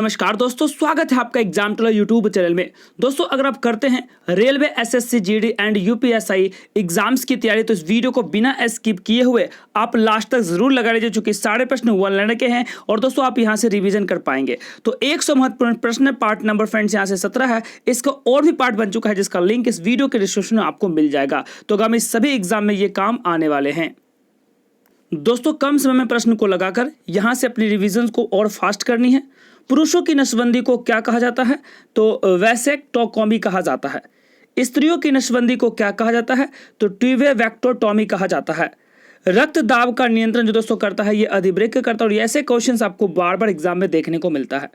नमस्कार दोस्तों, स्वागत है आपका एग्जाम ट्रेलर यूट्यूब चैनल में। दोस्तों, अगर आप करते हैं railway, SSC, GD and UPSI exams की तैयारी तो इस वीडियो को बिना स्किप किए हुए आप लास्ट तक जरूर लगा लीजिए, चूंकि सारे प्रश्न वन लाइनर के हैं और दोस्तों आप यहां से रिवीजन कर पाएंगे। तो 100 महत्वपूर्ण प्रश्न पार्ट नंबर फ्रेंड्स यहां से 17 है। इसका और भी पार्ट बन चुका है जिसका लिंक इस वीडियो के डिस्क्रिप्शन में आपको मिल जाएगा। तो आगामी सभी एग्जाम में ये काम आने वाले हैं। दोस्तों, कम समय में प्रश्न को लगाकर यहां से अपनी रिवीजन को और फास्ट करनी है। पुरुषों की नसबंदी को क्या कहा जाता है? तो वैसेक्टोटॉमी कहा जाता है। स्त्रियों की नसबंदी को क्या कहा जाता है? तो ट्यूबेवेक्टोटॉमी कहा जाता है। रक्त दाब का नियंत्रण जो दोस्तों करता है ये अधिवृक्क करता है। और ऐसे क्वेश्चंस आपको बार बार एग्जाम में देखने को मिलता है।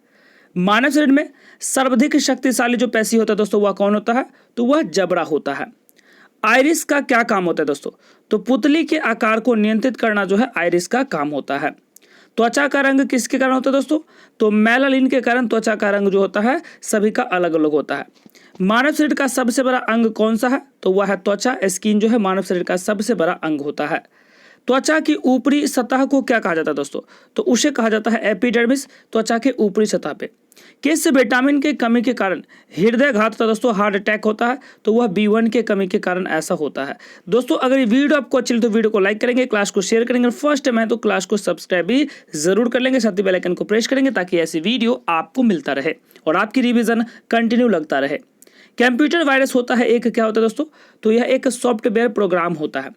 मानव शरीर में सर्वाधिक शक्तिशाली जो पेशी होता है दोस्तों वह कौन होता है? तो वह जबड़ा होता है। आइरिस का क्या काम होता है दोस्तों? तो पुतली के आकार को नियंत्रित करना जो है आइरिस का काम होता है। त्वचा का रंग किसके कारण होता है दोस्तों? तो मेलानिन के कारण त्वचा का रंग जो होता है सभी का अलग अलग होता है। मानव शरीर का सबसे बड़ा अंग कौन सा है? तो वह है त्वचा। स्किन जो है मानव शरीर का सबसे बड़ा अंग होता है। त्वचा की ऊपरी सतह को क्या कहा जाता है दोस्तों? तो उसे कहा जाता है एपिडर्मिस, त्वचा के ऊपरी सतह पे। किस विटामिन के कमी के कारण हृदय घात होता है दोस्तों, हार्ट अटैक होता है? तो वह B1 के कमी के कारण ऐसा होता है। दोस्तों, अगर ये वीडियो आपको अच्छी लगे तो वीडियो को लाइक करेंगे, क्लास को शेयर करेंगे, फर्स्ट टाइम है तो क्लास को सब्सक्राइब भी जरूर कर लेंगे, साथ ही बेल आइकन को प्रेस करेंगे ताकि ऐसी वीडियो आपको मिलता रहे और आपकी रिविजन कंटिन्यू लगता रहे। कंप्यूटर वायरस होता है एक, क्या होता है दोस्तों? तो यह एक सॉफ्टवेयर प्रोग्राम होता है।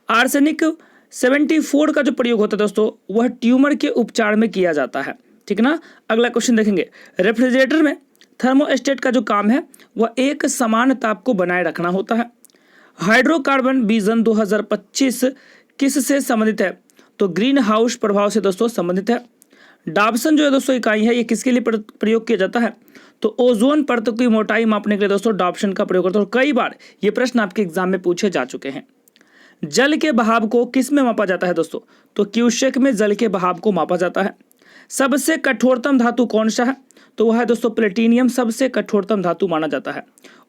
आर्सेनिक 74 का जो प्रयोग होता है दोस्तों वह ट्यूमर के उपचार में किया जाता है। ठीक ना। अगला क्वेश्चन देखेंगे। रेफ्रिजरेटर में थर्मोस्टेट का जो काम है वह एक समान ताप को बनाए रखना होता है। हाइड्रोकार्बन विजन 2025 किस से संबंधित है? तो ग्रीन हाउस प्रभाव से दोस्तों संबंधित है। डाबसन जो है दोस्तों इकाई है ये किसके लिए प्रयोग किया जाता है? तो ओजोन परत की मोटाई मापने के लिए दोस्तों डाबसन का प्रयोग करते हैं। और कई बार ये प्रश्न आपके एग्जाम में पूछे जा चुके हैं। जल के बहाव को किस में मापा जाता है दोस्तों? तो क्यूसेक में जल के बहाव को मापा जाता है। सबसे कठोरतम धातु कौन सा है? तो वह है दोस्तों प्लेटिनियम, सबसे कठोरतम धातु माना जाता है।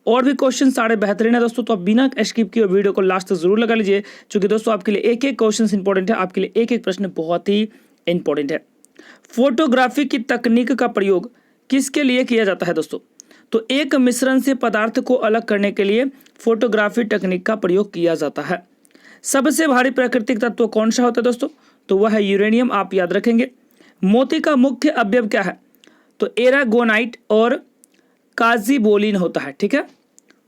और भी क्वेश्चन सारे बेहतरीन है दोस्तों, तो आप बिना स्किप किए वीडियो को लास्ट तक जरूर लगा लीजिए, क्योंकि दोस्तों आपके लिए एक एक क्वेश्चन इंपॉर्टेंट है, आपके लिए एक एक प्रश्न बहुत ही इंपॉर्टेंट है। फोटोग्राफी की तकनीक का प्रयोग किसके लिए किया जाता है दोस्तों? तो एक मिश्रण से पदार्थ को अलग करने के लिए फोटोग्राफी तकनीक का प्रयोग किया जाता है। सबसे भारी प्राकृतिक तत्व कौन सा होता है दोस्तों? तो वह है यूरेनियम, आप याद रखेंगे। मोती का मुख्य अवयव क्या है? तो एरागोनाइट और काजीबोलिन होता है। ठीक है।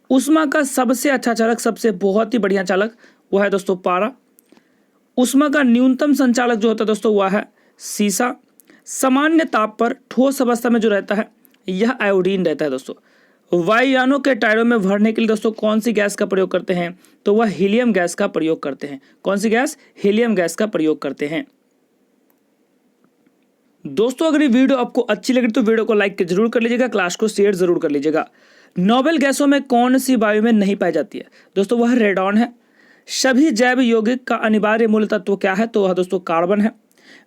उष्मा का सबसे अच्छा चालक, सबसे बहुत ही बढ़िया चालक वह है दोस्तों पारा। उष्मा का न्यूनतम संचालक जो होता है दोस्तों वह है सीसा। सामान्य ताप पर ठोस अवस्था में जो रहता है यह आयोडीन रहता है दोस्तों। वायुयानों के टायरों में भरने के लिए दोस्तों कौन सी गैस का प्रयोग करते हैं? तो वह हीलियम गैस का प्रयोग करते हैं। कौन सी गैस? हीलियम गैस का प्रयोग करते हैं। दोस्तों, अगर ये वीडियो आपको अच्छी लगी तो वीडियो को लाइक जरूर कर लीजिएगा, क्लास को शेयर जरूर कर लीजिएगा। नोबेल गैसों में कौन सी वायु में नहीं पाई जाती है? दोस्तों वह रेडॉन है। सभी जैव यौगिक का अनिवार्य मूल तत्व क्या है? तो वह दोस्तों कार्बन है।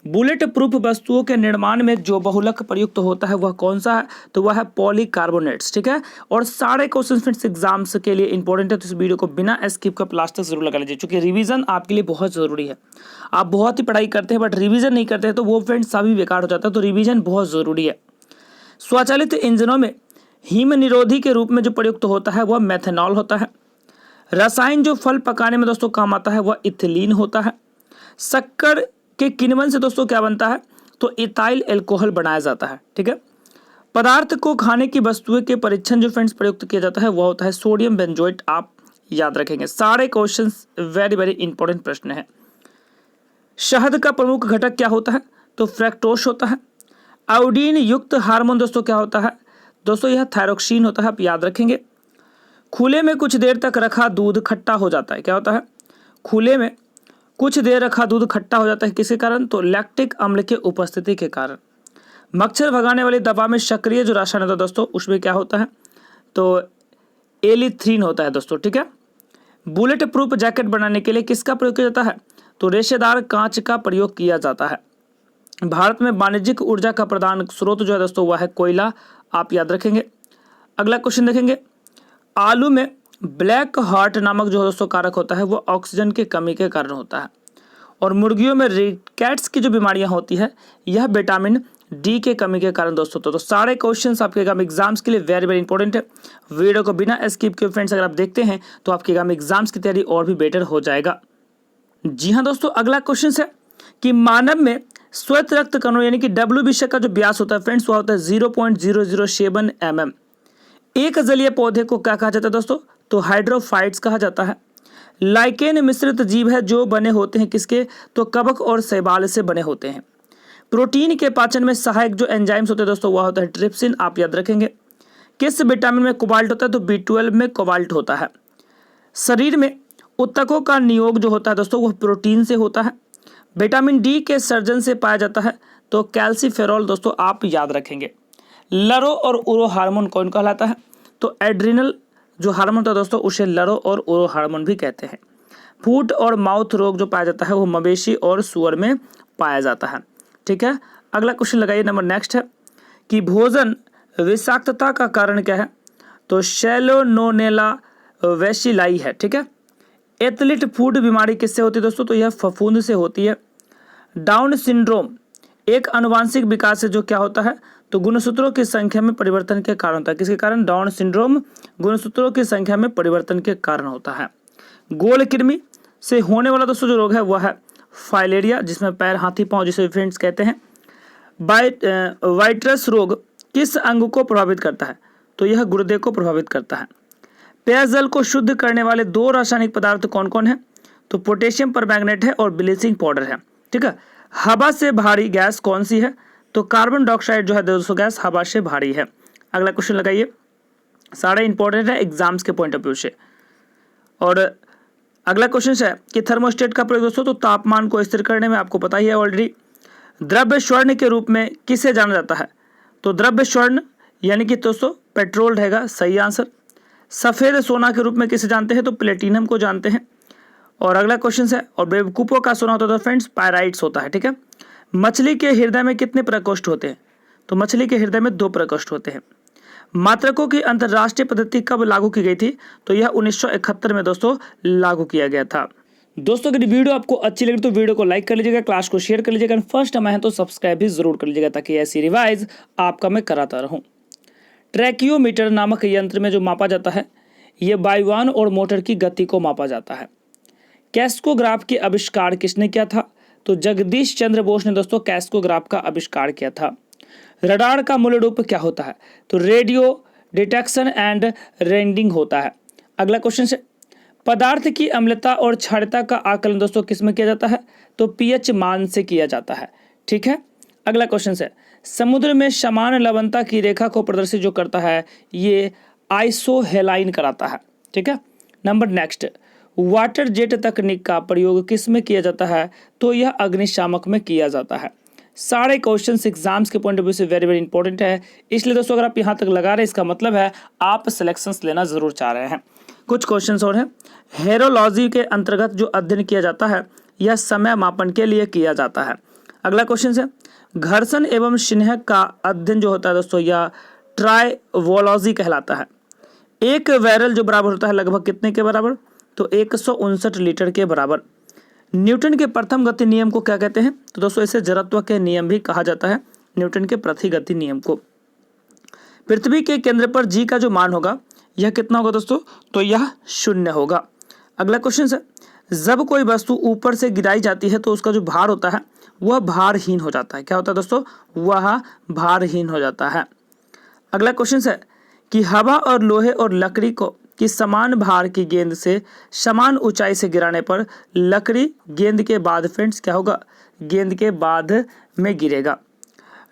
बुलेट प्रूफ वस्तुओं के निर्माण में जो बहुलक प्रयुक्त होता है वह कौन सा है? तो वह है पॉलीकार्बोनेट्स। ठीक है। और सारे क्वेश्चन फ्रेंड्स एग्जाम्स के लिए इंपॉर्टेंट है, तो इस वीडियो को बिना स्किप का लास्ट तक जरूर लगा लीजिए, क्योंकि रिवीजन आपके लिए बहुत जरूरी है। आप बहुत ही पढ़ाई करते हैं बट रिवीजन नहीं करते हैं तो वो फ्रेंड्स सभी बेकार हो जाता है, तो रिवीजन बहुत जरूरी है। स्वचालित इंजनों में हिम निरोधी के रूप में जो प्रयुक्त होता है वह मेथनॉल होता है। रसायन जो फल पकाने में दोस्तों काम आता है वह इथिलीन होता है। शक्कर के किण्वन से दोस्तों क्या बनता है? तो इथाइल एल्कोहल बनाया जाता है। ठीक है। पदार्थ को खाने की वस्तुएं के परीक्षण जो फ्रेंड्स प्रयुक्त किया जाता है वह होता है सोडियम बेंजोएट, आप याद रखेंगे। सारे क्वेश्चंस वेरी वेरी इंपॉर्टेंट प्रश्न है। शहद का प्रमुख घटक क्या होता है? तो फ्रैक्टोस होता है। आयोडीन युक्त हार्मोन दोस्तों क्या होता है? दोस्तों यह थायरोक्सिन होता है, आप याद रखेंगे। खुले में कुछ देर तक रखा दूध खट्टा हो जाता है, क्या होता है? खुले में कुछ देर रखा दूध खट्टा हो जाता है, किसके कारण? तो लैक्टिक अम्ल के उपस्थिति के कारण। मच्छर भगाने वाली दवा में सक्रिय जो रसायन होता है दोस्तों उसमें क्या होता है? तो एलिथ्रीन होता है दोस्तों। ठीक है। बुलेट प्रूफ जैकेट बनाने के लिए किसका प्रयोग किया जाता है? तो रेशेदार कांच का प्रयोग किया जाता है। भारत में वाणिज्यिक ऊर्जा का प्रधान स्रोत जो है दोस्तों वह है कोयला, आप याद रखेंगे। अगला क्वेश्चन देखेंगे। आलू में ब्लैक हार्ट नामक जो दोस्तों कारक होता है वो ऑक्सीजन की कमी के कारण होता है। और मुर्गियों में रिकेट्स की जो बीमारियां होती है यह विटामिन डी के कमी के कारण दोस्तों। तो सारे क्वेश्चंस आपके एग्जाम एग्जाम्स के लिए वेरी वेरी इंपॉर्टेंट है। वीडियो को बिना स्किप किए फ्रेंड्स अगर आप देखते हैं तो आपके एग्जाम एग्जाम्स की तैयारी और भी बेटर हो जाएगा। जी हाँ दोस्तों, अगला क्वेश्चन है कि मानव में श्वेत रक्त कणों यानी कि WBC का जो व्यास होता है फ्रेंड्स वो होता है 0.007 mm। एक जलीय पौधे को क्या कहा जाता है दोस्तों? तो हाइड्रोफाइट्स कहा जाता है। लाइकेन मिश्रित जीव है जो बने होते हैं किसके? तो कवक और शैवाल से बने होते हैं। प्रोटीन के पाचन में सहायक जो एंजाइम्स होते हैं दोस्तों वह होता है ट्रिप्सिन, आप याद रखेंगे। किस विटामिन में कोबाल्ट होता है? तो B12 में कोबाल्ट होता है। शरीर में ऊतकों का नियोग जो होता है दोस्तों वह प्रोटीन से होता है। विटामिन डी के सर्जन से पाया जाता है तो कैल्सीफेरॉल दोस्तों आप याद रखेंगे। लरो और उरो हार्मोन कौन कहलाता है? तो एड्रिनल जो हार्मोन होता है दोस्तों उसे लरो और उरो हार्मोन भी कहते हैं। फूट और माउथ रोग जो पाया जाता है वो मवेशी और सुअर में पाया जाता है। ठीक है, अगला क्वेश्चन लगाइए, नंबर नेक्स्ट है कि भोजन विषाक्तता का कारण क्या है? तो सैल्मोनेला वैशिलाई है। ठीक है, एथलीट फूड बीमारी किससे होती है दोस्तों? तो यह फफूंद से होती है। डाउन सिंड्रोम एक आनुवांशिक विकास है जो क्या होता है? तो गुणसूत्रों की संख्या में परिवर्तन के कारण होता है। किसके कारण? डाउन सिंड्रोम गुणसूत्रों की संख्या में परिवर्तन के कारण होता है। गोल कृमि से होने वाला दोस्तों जो रोग है वह है फाइलेरिया, जिसमें पैर हाथी पांव जिसे फ्रेंड्स कहते हैं। वाइट्रस रोग किस अंग को प्रभावित करता है? तो यह गुर्दे को प्रभावित करता है। पेयजल को शुद्ध करने वाले 2 रासायनिक पदार्थ कौन कौन है? तो पोटेशियम परमैंगनेट है और ब्लीचिंग पाउडर है। ठीक है, हवा से भारी गैस कौन सी है? तो कार्बन डाइऑक्साइड जो है दोस्तों गैस हवा से भारी है। अगला क्वेश्चन लगाइए, सारे इंपॉर्टेंट है एग्जाम्स के पॉइंट ऑफ व्यू से। और अगला क्वेश्चन है कि थर्मोस्टेट का प्रयोग दोस्तों तो तापमान को स्थिर करने में, आपको पता ही है ऑलरेडी। द्रव्य स्वर्ण के रूप में किसे जाना जाता है? तो द्रव्य स्वर्ण यानी कि दोस्तों पेट्रोल रहेगा सही आंसर। सफेद सोना के रूप में किसे जानते हैं? तो प्लेटिनम को जानते हैं। और अगला क्वेश्चन है, और बेवकूफों का सोना होता है फ्रेंड्स पायराइट्स होता है। ठीक है, मछली के हृदय में कितने प्रकोष्ठ होते हैं? तो मछली के हृदय में 2 प्रकोष्ठ होते हैं। मात्रकों की अंतर्राष्ट्रीय पद्धति कब लागू की गई थी? तो यह 1971 में दोस्तों लागू किया गया था। दोस्तों अगर वीडियो आपको अच्छी लगी तो वीडियो को लाइक कर लीजिएगा, क्लास को शेयर कर लीजिएगा, फर्स्ट टाइम आए तो सब्सक्राइब भी जरूर कर लीजिएगा ताकि ऐसी रिवाइज आपका मैं कराता रहूं। ट्रैकियोमीटर नामक यंत्र में जो मापा जाता है यह वायुयान और मोटर की गति को मापा जाता है। कैस्कोग्राफ के आविष्कार किसने किया था? तो जगदीश चंद्र बोस ने दोस्तों कैस्कोग्राफ का आविष्कार किया था। रडार का मूल रूप क्या होता है? तो रेडियो डिटेक्शन एंड रेंडिंग होता है। अगला क्वेश्चन है, पदार्थ की अम्लता और क्षारता का आकलन दोस्तों किस में किया जाता है? तो पीएच मान से किया जाता है। ठीक है, अगला क्वेश्चन है, समुद्र में समान लवणता की रेखा को प्रदर्शित जो करता है ये आइसोहेलाइन कराता है। ठीक है, नंबर नेक्स्ट, वाटर जेट तकनीक का प्रयोग किस में किया जाता है? तो यह अग्निशामक में किया जाता है। सारे क्वेश्चंस एग्जाम्स के पॉइंट ऑफ व्यू से वेरी वेरी इंपॉर्टेंट है, इसलिए दोस्तों अगर आप यहाँ तक लगा रहे हैं इसका मतलब है आप सिलेक्शंस लेना जरूर चाह रहे हैं। कुछ क्वेश्चंस और हैं, हेरोलॉजी के अंतर्गत जो अध्ययन किया जाता है यह समय मापन के लिए किया जाता है। अगला क्वेश्चन है, घर्षण एवं स्नेह का अध्ययन जो होता है दोस्तों यह ट्राइवोलॉजी कहलाता है। एक बैरल जो बराबर होता है लगभग कितने के बराबर? तो 159 लीटर के बराबर। न्यूटन के प्रथम गति नियम को क्या कहते हैं? तो दोस्तों इसे जड़त्व के नियम भी कहा जाता है, न्यूटन के प्रथम गति नियम को। पृथ्वी के केंद्र पर जी का जो मान होगा यह कितना होगा दोस्तों? तो यह 0 होगा। अगला क्वेश्चन है, जब कोई वस्तु ऊपर से गिराई जाती है तो उसका जो भार होता है वह भारहीन हो जाता है। क्या होता है दोस्तों? वह भारहीन हो जाता है। अगला क्वेश्चन है कि हवा और लोहे और लकड़ी को कि समान भार की गेंद से समान ऊंचाई से गिराने पर लकड़ी गेंद के बाद फ्रेंड्स क्या होगा? गेंद के बाद में गिरेगा।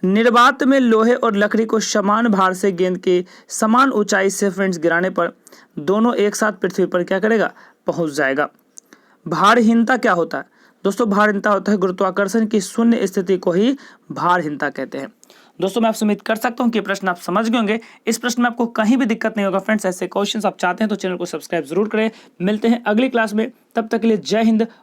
निर्वात में लोहे और लकड़ी को समान भार से गेंद के समान ऊंचाई से फ्रेंड्स गिराने पर दोनों एक साथ पृथ्वी पर क्या करेगा? पहुंच जाएगा। भारहीनता क्या होता है दोस्तों? भारहीनता होता है गुरुत्वाकर्षण की शून्य स्थिति को ही भारहीनता कहते हैं। दोस्तों मैं आपसे उम्मीद कर सकता हूं कि प्रश्न आप समझ गए होंगे। इस प्रश्न में आपको कहीं भी दिक्कत नहीं होगा फ्रेंड्स। ऐसे क्वेश्चंस आप चाहते हैं तो चैनल को सब्सक्राइब जरूर करें। मिलते हैं अगली क्लास में, तब तक के लिए जय हिंद,